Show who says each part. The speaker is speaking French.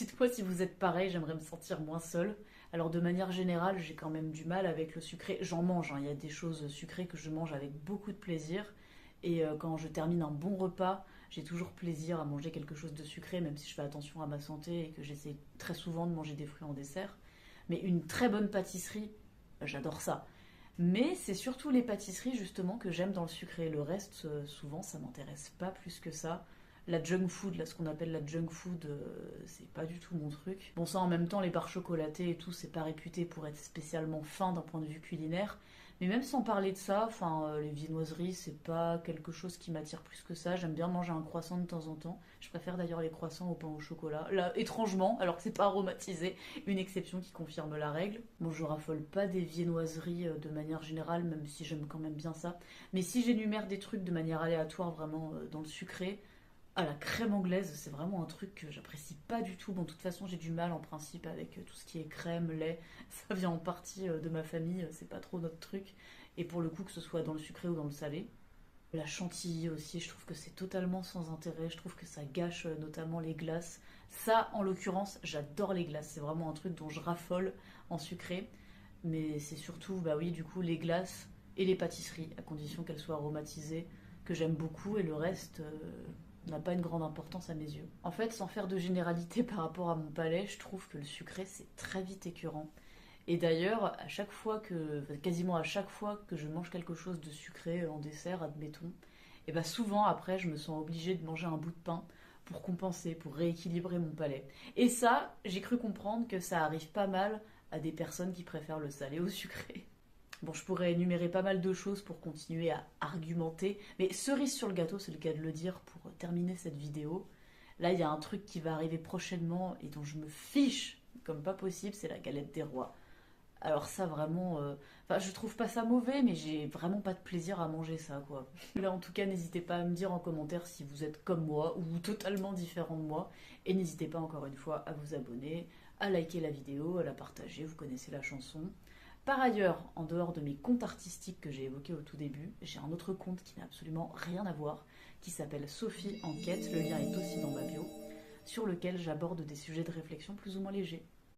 Speaker 1: Dites-moi si vous êtes pareil, j'aimerais me sentir moins seule. Alors de manière générale, j'ai quand même du mal avec le sucré. J'en mange, hein. Il y a des choses sucrées que je mange avec beaucoup de plaisir. Et quand je termine un bon repas, j'ai toujours plaisir à manger quelque chose de sucré, même si je fais attention à ma santé et que j'essaie très souvent de manger des fruits en dessert. Mais une très bonne pâtisserie, j'adore ça. Mais c'est surtout les pâtisseries justement que j'aime dans le sucré. Le reste, souvent, ça m'intéresse pas plus que ça. La junk food, là, ce qu'on appelle la junk food, c'est pas du tout mon truc. Bon, ça, en même temps, les barres chocolatées et tout, c'est pas réputé pour être spécialement fin d'un point de vue culinaire. Mais même sans parler de ça, enfin, les viennoiseries, c'est pas quelque chose qui m'attire plus que ça. J'aime bien manger un croissant de temps en temps. Je préfère d'ailleurs les croissants au pain au chocolat. Là, étrangement, alors que c'est pas aromatisé, une exception qui confirme la règle. Bon, je raffole pas des viennoiseries de manière générale, même si j'aime quand même bien ça. Mais si j'énumère des trucs de manière aléatoire, vraiment dans le sucré, ah, la crème anglaise, c'est vraiment un truc que j'apprécie pas du tout. Bon, de toute façon, j'ai du mal en principe avec tout ce qui est crème, lait. Ça vient en partie de ma famille, c'est pas trop notre truc. Et pour le coup, que ce soit dans le sucré ou dans le salé. La chantilly aussi, je trouve que c'est totalement sans intérêt. Je trouve que ça gâche notamment les glaces. Ça, en l'occurrence, j'adore les glaces. C'est vraiment un truc dont je raffole en sucré. Mais c'est surtout, bah oui, du coup, les glaces et les pâtisseries, à condition qu'elles soient aromatisées, que j'aime beaucoup. Et le reste n'a pas une grande importance à mes yeux. En fait, sans faire de généralité par rapport à mon palais, je trouve que le sucré, c'est très vite écœurant. Et d'ailleurs, à chaque fois que, enfin, quasiment à chaque fois que je mange quelque chose de sucré en dessert, admettons, et bah souvent après, je me sens obligée de manger un bout de pain pour compenser, pour rééquilibrer mon palais. Et ça, j'ai cru comprendre que ça arrive pas mal à des personnes qui préfèrent le salé au sucré. Bon, je pourrais énumérer pas mal de choses pour continuer à argumenter, mais cerise sur le gâteau, c'est le cas de le dire pour terminer cette vidéo. Là, il y a un truc qui va arriver prochainement et dont je me fiche comme pas possible, c'est la galette des rois. Alors ça vraiment, enfin je trouve pas ça mauvais, mais j'ai vraiment pas de plaisir à manger ça quoi. Là en tout cas n'hésitez pas à me dire en commentaire si vous êtes comme moi ou totalement différent de moi, et n'hésitez pas encore une fois à vous abonner, à liker la vidéo, à la partager, vous connaissez la chanson. Par ailleurs, en dehors de mes comptes artistiques que j'ai évoqués au tout début, j'ai un autre compte qui n'a absolument rien à voir, qui s'appelle Sophie Enquête, le lien est aussi dans ma bio, sur lequel j'aborde des sujets de réflexion plus ou moins légers.